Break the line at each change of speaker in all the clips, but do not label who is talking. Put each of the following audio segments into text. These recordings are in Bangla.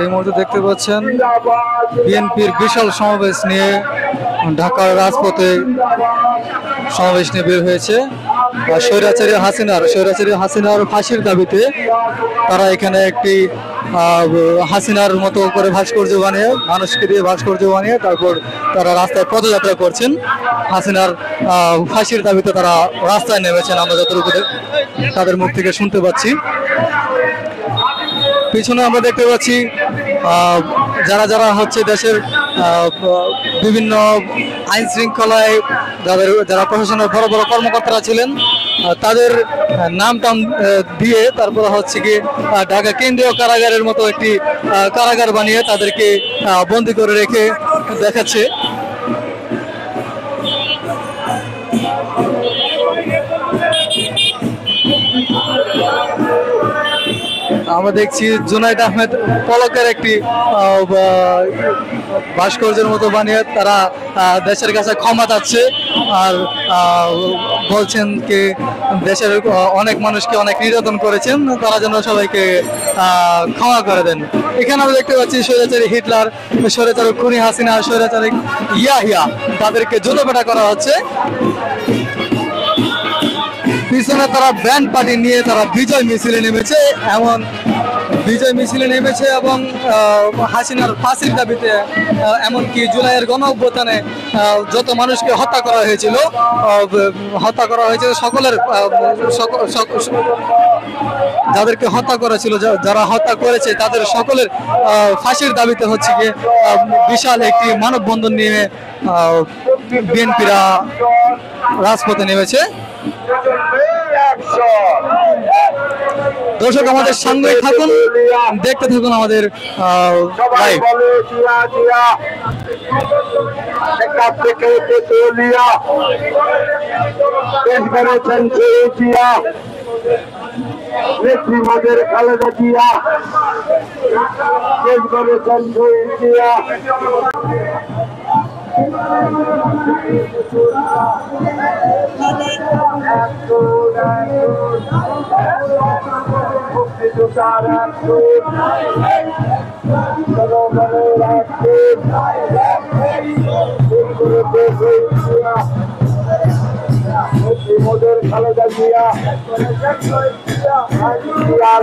এই মুহূর্তে দেখতে পাচ্ছেন বিএনপির বিশাল সমাবেশ নিয়ে ঢাকার রাজপথে সমাবেশ নিয়ে বের হয়েছে। স্বৈরাচারী হাসিনার ফাঁসির দাবিতে তারা এখানে একটি হাসিনার মতো করে ভাস্কর্য বানিয়ে, মানুষকে দিয়ে ভাস্কর্য বানিয়ে তারপর তারা রাস্তায় পদযাত্রা করছেন। হাসিনার ফাঁসির দাবিতে তারা রাস্তায় নেমেছেন, আমরা যতটুকু তাদের মুখ থেকে শুনতে পাচ্ছি। পিছনে আমরা দেখতে পাচ্ছি যারা হচ্ছে দেশের বিভিন্ন আইন শৃঙ্খলায় যারা প্রশাসনের বড় বড় কর্মকর্তারা ছিলেন তাদের নাম টাম দিয়ে তারপর হচ্ছে কি ঢাকা কেন্দ্রীয় কারাগারের মতো একটি কারাগার বানিয়ে তাদেরকে বন্দী করে রেখে দেখাচ্ছে। আমরা দেখছি জুনাইদ আহমেদ পলকের একটি ভাস্কর্যের মতো বানিয়ে তারা দেশের কাছে ক্ষমা চাচ্ছে আর বলছেন কি দেশের অনেক মানুষকে অনেক নির্যাতন করেছেন, তারা যেন সবাইকে ক্ষমা করে দেন। এখানে আমরা দেখতে পাচ্ছি স্বৈরাচারী হিটলার, স্বৈরাচারী খুনি হাসিনা, স্বৈরাচারী ইয়াহিয়া তাদেরকে জুতোপেটা করা হচ্ছে। পিছনে তারা ব্যান্ড পার্টি নিয়ে তারা বিজয় মিছিলে নেমেছে এবং হাসিনার ফাঁসির দাবিতে এমনকি জুলাইয়ের গণ অভ্যুত্থানে যত মানুষকে হত্যা করা হয়েছিল সকলের যাদেরকে হত্যা করেছিল, যারা হত্যা করেছে তাদের সকলের ফাঁসির দাবিতে হচ্ছে গিয়ে বিশাল একটি মানববন্ধন নিয়ে বিএনপিরা রাজপথে নেমেছে। দর্শক আমাদের সঙ্গে থাকুন, দেখতে থাকুন আমাদের লাইভ।
নেত্রীমাদের খালেদা জিয়া শেষ করেছেন শহীদ জিয়া। মোদের খালেদা জিয়া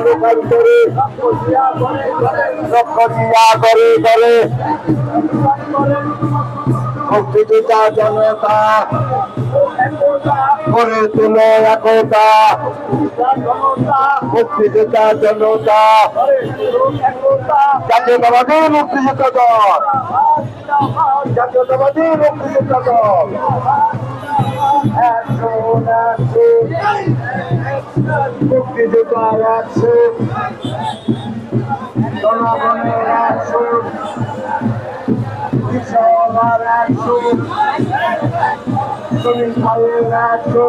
লোকান্তরে লক্ষ জিয়া করে করে মুক্তিযোদ্ধা জনতা করে তুলো একতা, মুক্তিযোদ্ধা জনতা জাতীয়তাবাদী মুক্তিযোদ্ধা দল, জাতীয়তাবাদী মুক্তিযোদ্ধা দল মুক্তিযোদ্ধার একশো, জনগণের একশো, কৃষকের একশো, শ্রমিক ভাইয়ের একশো,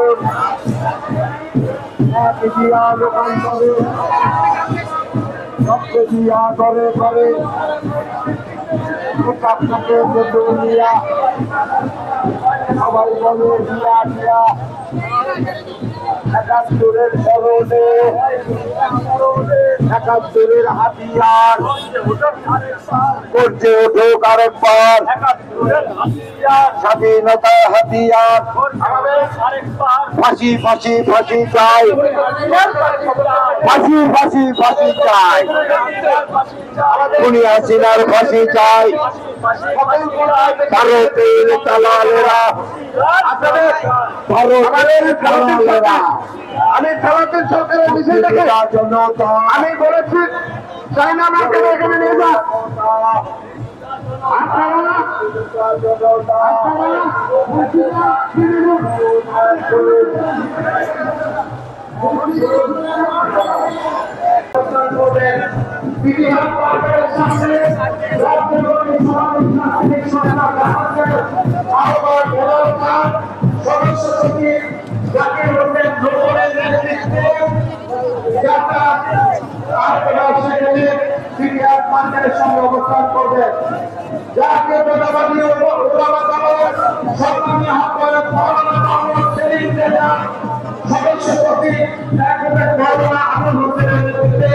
এক জিয়া লোকান্তরে রক্ত জিয়া করে করে দুনিয়া সবাই বলে জিয়া জিয়া। ৭১-এর স্মরণে একাত্তরের হাতিয়ার করছে উঠুক আরেকবার স্বাধীনতার হাতিয়ার ফাঁসি ফাঁসি ফাঁসি চাই ফাঁসি ফাঁসি ফাঁসি চাই খুনি হাসিনার ফাঁসি চাই ভারতের দালালেরা ভারতের দালালেরা আমি ভারতের সরকারের বিষয় থেকে আমি বলেছি চাইনা আমাকে এখানে নিয়ে যা সদস্য সচিব জাকির হোসেন নূরের নেতৃত্বে সিরিয়ার মার্কেটের সঙ্গে অবস্থান করবে জাতীয় প্রজাবাদী সরকারি আহ্বায়ক সদস্য সচিব মৌলানা আবুল হোসেনের নেতৃত্বে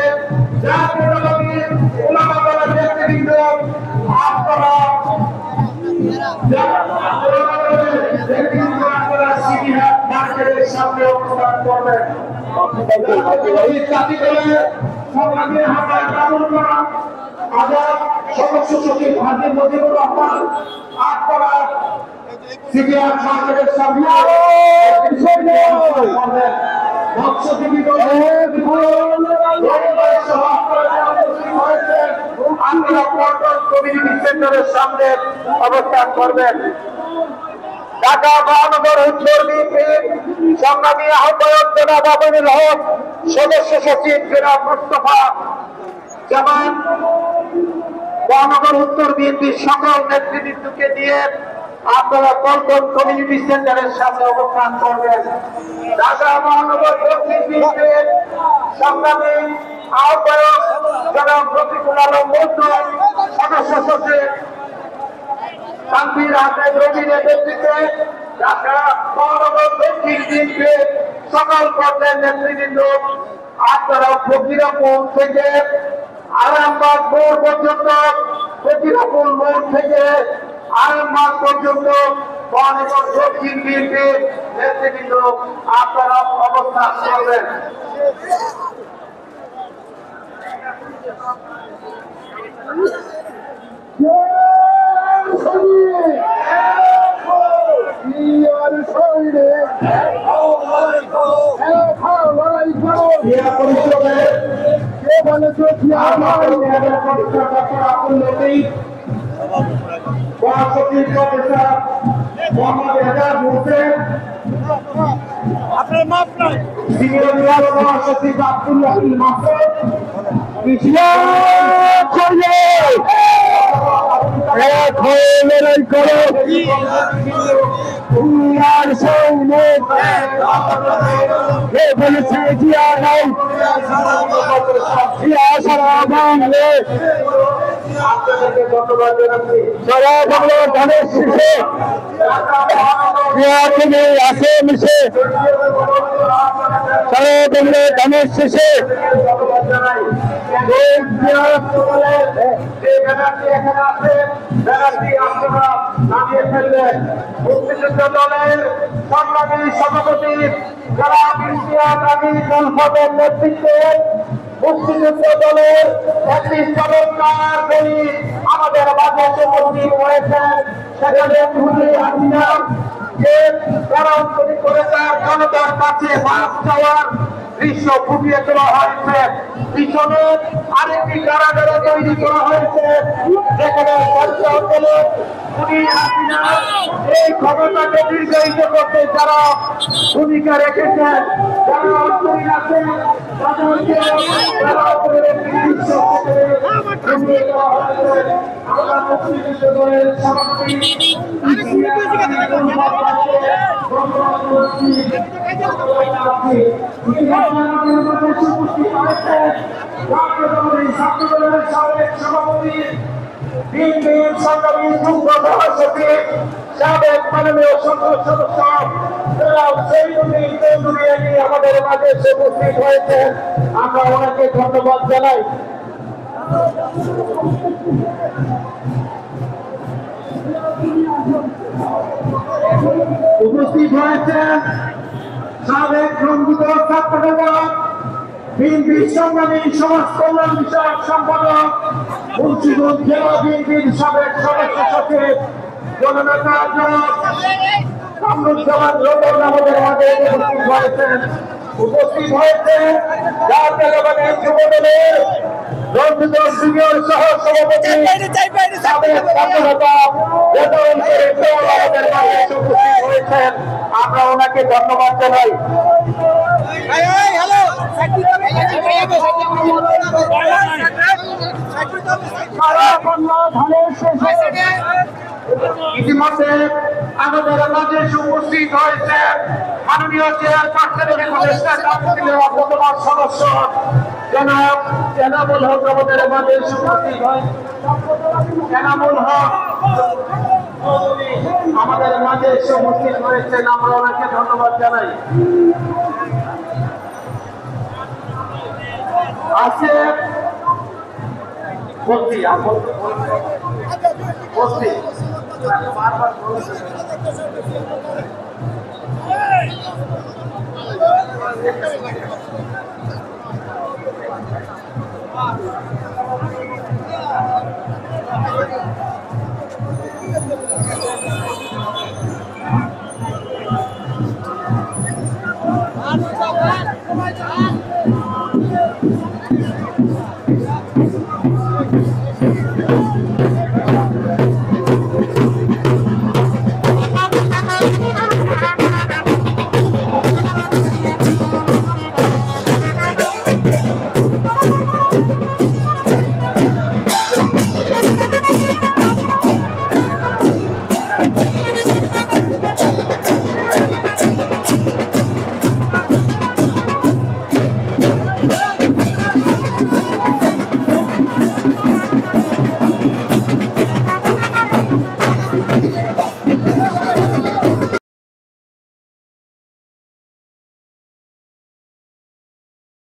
জাতীয় প্রজাবাদী ওলামা দলের নেতৃবৃন্দ আপনারা মার্কেটের সামনে অবস্থান করবেন সদস্য সচিব হাজি মজিবুর রহমান আপনারা সিরিয়ার মার্কেটের সামনে মৎস্যজীবী কমিউনিটি সেন্টারের সামনে অবস্থান করবেন ঢাকা মহানগর উত্তর বিএনপির সংগ্রামী আহ্বায়ক জনাব আমিনুল হক সদস্য সচিব জনাব মুস্তফা জামান মহানগর উত্তর বিএনপির সকল নেতৃবৃন্দকে নিয়ে আপনারা পল্টন কমিউনিটি সেন্টারের সামনে অবস্থান করবেন ঢাকা মহানগর দক্ষিণ বিএনপির সংগ্রামী আহ্বায়ক জনাব রফিকুল আলম মজদুর সদস্য সচিব তানভীর আহমেদ রবিনের নেতৃত্বে ঢাকা মহানগর দক্ষিণ বিএনপির সকল পর্যায়ের নেতৃবৃন্দ আপনারা ফকিরাপুর থেকে আরামবাগ মোড় পর্যন্ত ফকিরাপুর মোড় থেকে আরামবাগ পর্যন্ত মহানগর দক্ষিণ বিএনপির নেতৃবৃন্দ আপনারা অবস্থান করবেন
আপনার মাপ নাই
সিনিয়র মহাসচিব আব্দুল্লাহ মাহমুদ এক হয়ে লড়াই করো আর সৈনিক বলেছে জিয়া নাই জিয়া সারা বাংলে সারা বাংলা ধানের শীষে জিয়া তুমি আসে মিশে সারা বাংলা ধানের শীষে মুক্তিযুদ্ধ দলের সংগ্রামী সভাপতি যারা দলপদের নেতৃত্বে মুক্তিযুদ্ধ দলের একটি চমৎকার বলি আমাদের মাঝে উপস্থিত হয়েছেন সেখানে যে পরামর্শ করে তার জনতার কাছে মাপ চাওয়ার দৃশ্য ফুটিয়ে তোলা হয়েছে পিছনে আরেকটি কারাগার তৈরি করা হয়েছে যেখানে অঞ্চলে এই ক্ষমতাকে দীর্ঘায়িত করতে যারা ভূমিকা রেখেছেন যারা অন্তরীণ আছেন তাদেরকে আমরা মুক্তিযুদ্ধ দলের সভাপতি সভাপতি সংগ্রামী যুগ্ম মহাসচিব সাবেক মাননীয় সংসদ সদস্য আমাদের মাঝে এসে উপস্থিত হয়েছেন, আমরা ওনাকে ধন্যবাদ জানাই। উপস্থিত হয়েছেন সাবেক রঞ্জিত ছাত্রনেতা, বিএনপি সংগ্রামী সমাজ কল্যাণ বিষয়ক সম্পাদক, মুন্সিগঞ্জ জেলা বিএনপির সাবেক সদস্য সচিব জননেতা জনাব কামরুজ্জামান রতন আমাদের মাঝে উপস্থিত হয়েছেন। উপস্থিত হয়েছে জাতীয় যুবদলের রঞ্জিত সিনিয়র সহ সভাপতি সাবেক ছাত্রনেতা আমাদের মাঝে উপস্থিত হয়েছেন, আমরা ওনাকে ধন্যবাদ জানাই। ইতিমধ্যে আমাদের মাঝে উপস্থিত হয়েছে মাননীয় চেয়ারপারসনের উপদেষ্টা কাউন্সিলের বর্তমান সদস্য জনাব এনামুল হক আমাদের মাঝে উপস্থিত হয়। এনামুল হক আমাদের মাঝে উপস্থিত হয়েছেন, আমরা ওনাকে ধন্যবাদ জানাই। আছে বারবার